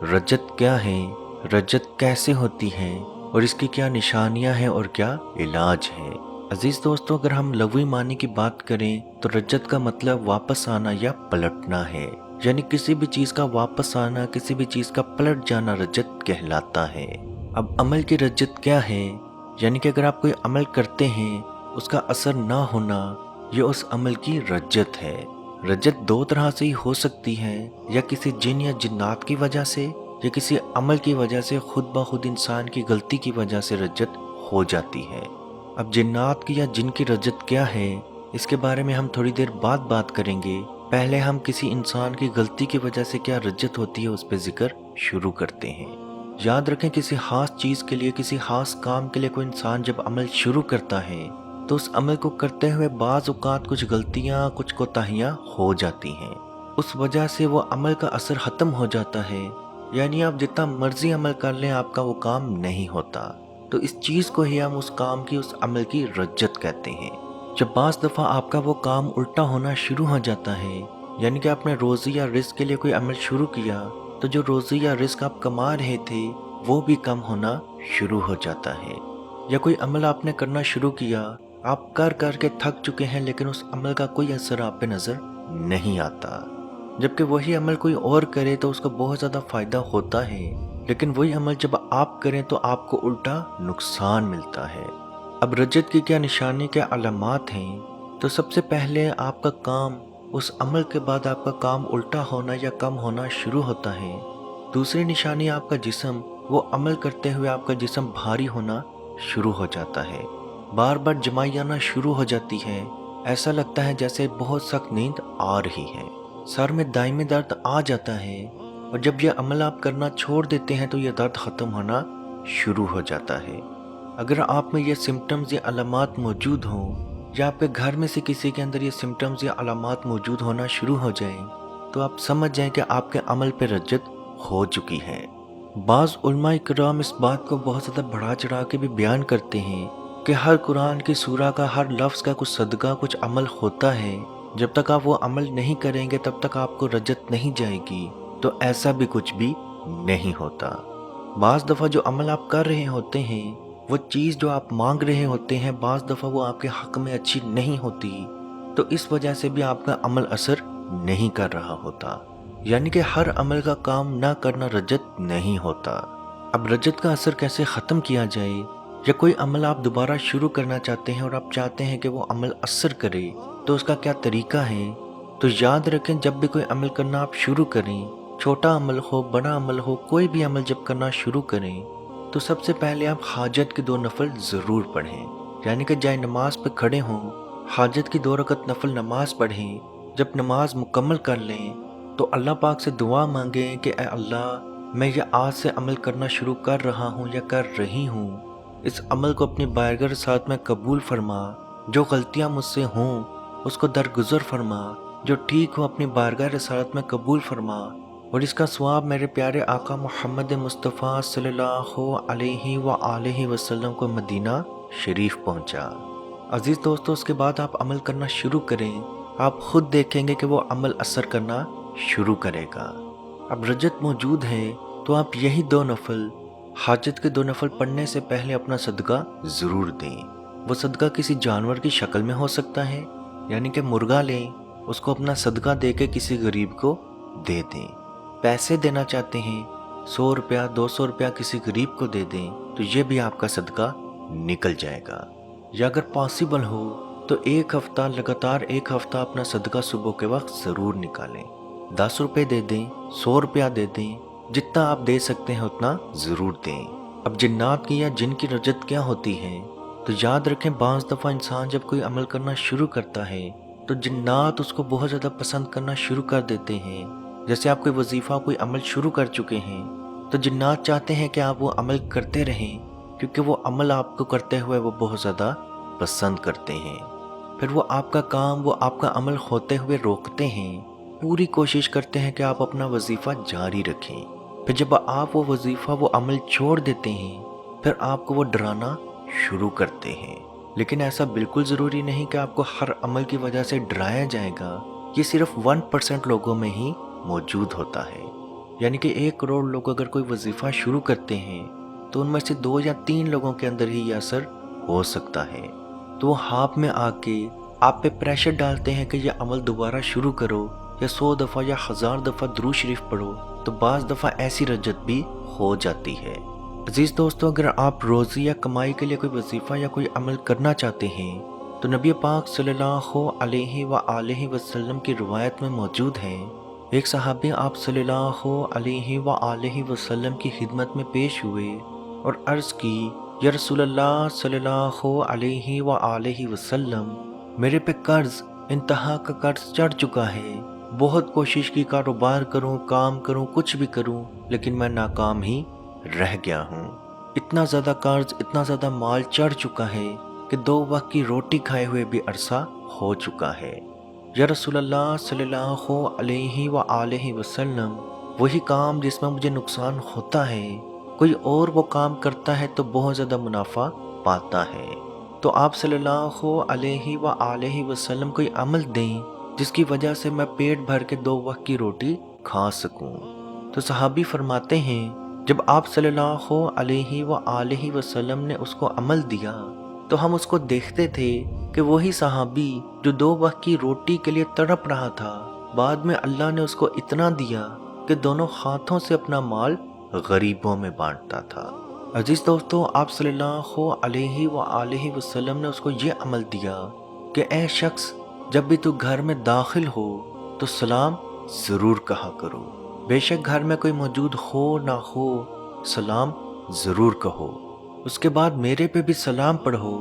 रजत क्या है, रजत कैसे होती है और इसकी क्या निशानियां हैं और क्या इलाज है। अजीज दोस्तों, अगर हम लघु मानी की बात करें तो रजत का मतलब वापस आना या पलटना है। यानी किसी भी चीज का वापस आना, किसी भी चीज का पलट जाना रजत कहलाता है। अब अमल की रजत क्या है, यानी कि अगर आप कोई अमल करते हैं उसका असर ना होना, ये उस अमल की रजत है। रजत दो तरह से ही हो सकती है, या किसी जिन या जिन्नात की वजह से, या किसी अमल की वजह से खुद ब खुद इंसान की गलती की वजह से रजत हो जाती है। अब जिन्नात की या जिन की रजत क्या है, इसके बारे में हम थोड़ी देर बाद बात करेंगे। पहले हम किसी इंसान की गलती की वजह से क्या रजत होती है उस पर जिक्र शुरू करते हैं। याद रखें, किसी खास चीज के लिए, किसी खास काम के लिए कोई इंसान जब अमल शुरू करता है तो उस अमल को करते हुए बाज़ औक़ात कुछ गलतियां, कुछ कोताहियां हो जाती हैं। उस वजह से वो अमल का असर ख़त्म हो जाता है। यानी आप जितना मर्जी अमल कर लें, आपका वो काम नहीं होता। तो इस चीज़ को ही हम उस काम की, उस अमल की रज्जत कहते हैं। जब बाज़ दफ़ा आपका वो काम उल्टा होना शुरू हो जाता है, यानी कि आपने रोज़ी या रिस्क के लिए कोई अमल शुरू किया, तो जो रोज़ी या रिस्क आप कमा रहे थे वो भी कम होना शुरू हो जाता है। या कोई अमल आपने करना शुरू किया, आप कर कर के थक चुके हैं, लेकिन उस अमल का कोई असर आप पे नज़र नहीं आता। जबकि वही अमल कोई और करे तो उसको बहुत ज़्यादा फ़ायदा होता है, लेकिन वही अमल जब आप करें तो आपको उल्टा नुकसान मिलता है। अब रजत की क्या निशानी, क्या अलामात हैं? तो सबसे पहले आपका काम, उस अमल के बाद आपका काम उल्टा होना या कम होना शुरू होता है। दूसरी निशानी आपका जिस्म, वो अमल करते हुए आपका जिस्म भारी होना शुरू हो जाता है। बार बार जमाई आना शुरू हो जाती है। ऐसा लगता है जैसे बहुत सख्त नींद आ रही है। सर में दायमी दर्द आ जाता है, और जब यह अमल आप करना छोड़ देते हैं तो यह दर्द ख़त्म होना शुरू हो जाता है। अगर आप में ये सिम्टम्स या अलामात मौजूद हों, या आपके घर में से किसी के अंदर ये सिम्टम्स या अलामात मौजूद होना शुरू हो जाएं, तो आप समझ जाएं कि आपके अमल पर रज्जत हो चुकी है। बाज़ उलमा इकराम इस बात को बहुत ज़्यादा बढ़ा चढ़ा के भी बयान करते हैं कि हर कुरान की सूरा का, हर लफ्ज़ का कुछ सदका, कुछ अमल होता है। जब तक आप वो अमल नहीं करेंगे तब तक आपको रजत नहीं जाएगी। तो ऐसा भी कुछ भी नहीं होता। बाज़ दफ़ा जो अमल आप कर रहे होते हैं, वो चीज़ जो आप मांग रहे होते हैं, बाज़ दफ़ा वो आपके हक़ में अच्छी नहीं होती, तो इस वजह से भी आपका अमल असर नहीं कर रहा होता। यानी कि हर अमल का काम ना करना रजत नहीं होता। अब रजत का असर कैसे ख़त्म किया जाए, या कोई अमल आप दोबारा शुरू करना चाहते हैं और आप चाहते हैं कि वो अमल असर करे, तो उसका क्या तरीका है? तो याद रखें, जब भी कोई अमल करना आप शुरू करें, छोटा अमल हो, बड़ा अमल हो, कोई भी अमल जब करना शुरू करें, तो सबसे पहले आप हाजत की 2 नफल ज़रूर पढ़ें। यानी कि जाए नमाज पे खड़े हों, हाजत की 2 रकत नफल नमाज पढ़ें। जब नमाज मुकम्मल कर लें तो अल्लाह पाक से दुआ मांगें कि ए अल्लाह, मैं ये आज से अमल करना शुरू कर रहा हूँ या कर रही हूँ, इस अमल को अपनी बारगाह के साथ में कबूल फरमा। जो गलतियाँ मुझसे हों उसको दरगुजर फरमा, जो ठीक हो अपनी बारगाह के साथ में कबूल फरमा, और इसका सवाब मेरे प्यारे आका मोहम्मद मुस्तफ़ा सल्लल्लाहु अलैहि व आलिहि वसल्लम को मदीना शरीफ पहुँचा। अजीज़ दोस्तों, उसके बाद आप अमल करना शुरू करें, आप खुद देखेंगे कि वो अमल असर करना शुरू करेगा। अब रजत मौजूद है तो आप यही 2 नफल, हाजत के 2 नफल पढ़ने से पहले अपना सदका ज़रूर दें। वो सदका किसी जानवर की शक्ल में हो सकता है, यानी कि मुर्गा लें, उसको अपना सदका दे के किसी गरीब को दे दें। पैसे देना चाहते हैं, 100 रुपया, 200 रुपया किसी गरीब को दे दें, तो ये भी आपका सदका निकल जाएगा। या अगर पॉसिबल हो तो 1 हफ्ता, लगातार 1 हफ्ता अपना सदका सुबह के वक्त ज़रूर निकालें। 10 रुपये दे दें, 100 रुपया दे दें, जितना आप दे सकते हैं उतना ज़रूर दें। अब जिन्नात की या जिन की रजत क्या होती है, तो याद रखें, बाज़ दफ़ा इंसान जब कोई अमल करना शुरू करता है तो जिन्नात उसको बहुत ज़्यादा पसंद करना शुरू कर देते हैं। जैसे आप कोई वजीफ़ा, कोई अमल शुरू कर चुके हैं, तो जिन्नात चाहते हैं कि आप वो अमल करते रहें, क्योंकि वो अमल आपको करते हुए वो बहुत ज़्यादा पसंद करते हैं। फिर वो आपका काम, वो आपका अमल होते हुए रोकते हैं, पूरी कोशिश करते हैं कि आप अपना वजीफ़ा जारी रखें। फिर जब आप वो वजीफ़ा, वो अमल छोड़ देते हैं, फिर आपको वो डराना शुरू करते हैं। लेकिन ऐसा बिल्कुल ज़रूरी नहीं कि आपको हर अमल की वजह से डराया जाएगा। ये सिर्फ 1% लोगों में ही मौजूद होता है। یعنی کہ 1 کروڑ لوگ اگر کوئی وظیفہ شروع کرتے ہیں تو ان میں سے 2 یا 3 لوگوں کے اندر ہی یہ اثر ہو سکتا ہے۔ تو وہ ہاپ میں آ کے آپ پہ پریشر ڈالتے ہیں کہ یہ عمل دوبارہ شروع کرو، یا 100 دفعہ یا 1000 دفعہ درود شریف پڑھو، تو بعض دفعہ ایسی رجت بھی ہو جاتی ہے۔ عزیز دوستو، اگر آپ روزی یا کمائی کے لیے کوئی وظیفہ یا کوئی عمل کرنا چاہتے ہیں تو نبی پاک صلی اللہ علیہ وآلہ وسلم کی روایت میں موجود ہے، ایک صحابی آپ صلی اللہ علیہ وآلہ وسلم کی خدمت میں پیش ہوئے اور عرض کی، یا رسول اللہ صلی اللہ علیہ وآلہ وسلم، میرے پہ قرض، انتہا کا قرض چڑھ چکا ہے، بہت کوشش کی، کاروبار کروں، کام کروں، کچھ بھی کروں، لیکن میں ناکام ہی رہ گیا ہوں۔ اتنا زیادہ قرض، اتنا زیادہ مال چڑھ چکا ہے کہ 2 وقت کی روٹی کھائے ہوئے بھی عرصہ ہو چکا ہے۔ یا رسول اللہ صلی اللہ علیہ وآلہ وسلم، وہی کام جس میں مجھے نقصان ہوتا ہے، کوئی اور وہ کام کرتا ہے تو بہت زیادہ منافع پاتا ہے، تو آپ صلی اللہ علیہ وآلہ وسلم کوئی عمل دیں جس کی وجہ سے میں پیٹ بھر کے 2 وقت کی روٹی کھا سکوں۔ تو صحابی فرماتے ہیں، جب آپ صلی اللہ علیہ وآلہ وسلم نے اس کو عمل دیا تو ہم اس کو دیکھتے تھے کہ وہی صحابی جو 2 وقت کی روٹی کے لیے تڑپ رہا تھا، بعد میں اللہ نے اس کو اتنا دیا کہ دونوں ہاتھوں سے اپنا مال غریبوں میں بانٹتا تھا۔ عزیز دوستو، آپ صلی اللہ علیہ وآلہ وسلم نے اس کو یہ عمل دیا کہ اے شخص، جب بھی تو گھر میں داخل ہو تو سلام ضرور کہا کرو، بے شک گھر میں کوئی موجود ہو نہ ہو، سلام ضرور کہو، اس کے بعد میرے پہ بھی سلام پڑھو،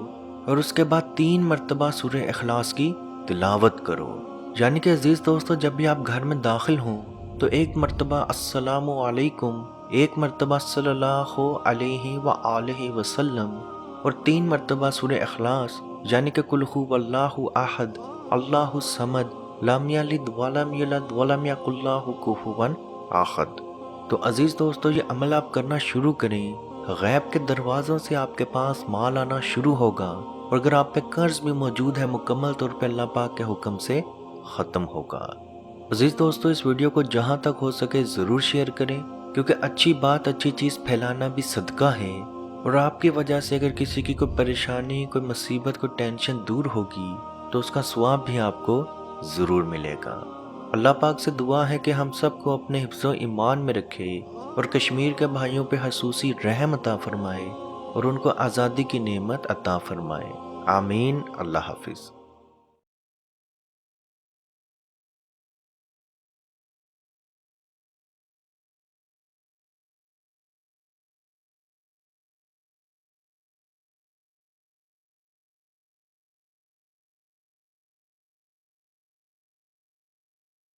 اور اس کے بعد 3 مرتبہ سورہ اخلاص کی تلاوت کرو۔ یعنی کہ عزیز دوستو، جب بھی آپ گھر میں داخل ہوں تو 1 مرتبہ السلام علیکم، 1 مرتبہ صلی اللہ علیہ وآلہ وسلم، اور 3 مرتبہ سورہ اخلاص، یعنی کہ قل هو اللہ احد، اللہ الصمد، لم یلد ولم یولد ولم یکن لہ کفوا احد۔ تو عزیز دوستو، یہ عمل آپ کرنا شروع کریں، غیب کے دروازوں سے آپ کے پاس مال آنا شروع ہوگا، اور اگر آپ پہ قرض بھی موجود ہے مکمل طور پہ اللہ پاک کے حکم سے ختم ہوگا۔ عزیز دوستو، اس ویڈیو کو جہاں تک ہو سکے ضرور شیئر کریں، کیونکہ اچھی بات، اچھی چیز پھیلانا بھی صدقہ ہے، اور آپ کی وجہ سے اگر کسی کی کوئی پریشانی، کوئی مصیبت، کوئی ٹینشن دور ہوگی تو اس کا ثواب بھی آپ کو ضرور ملے گا۔ اللہ پاک سے دعا ہے کہ ہم سب کو اپنے حفظ و ایمان میں رکھے، اور کشمیر کے بھائیوں پہ خصوصی رحم عطا فرمائے، اور ان کو آزادی کی نعمت عطا فرمائے۔ آمین۔ اللہ حافظ۔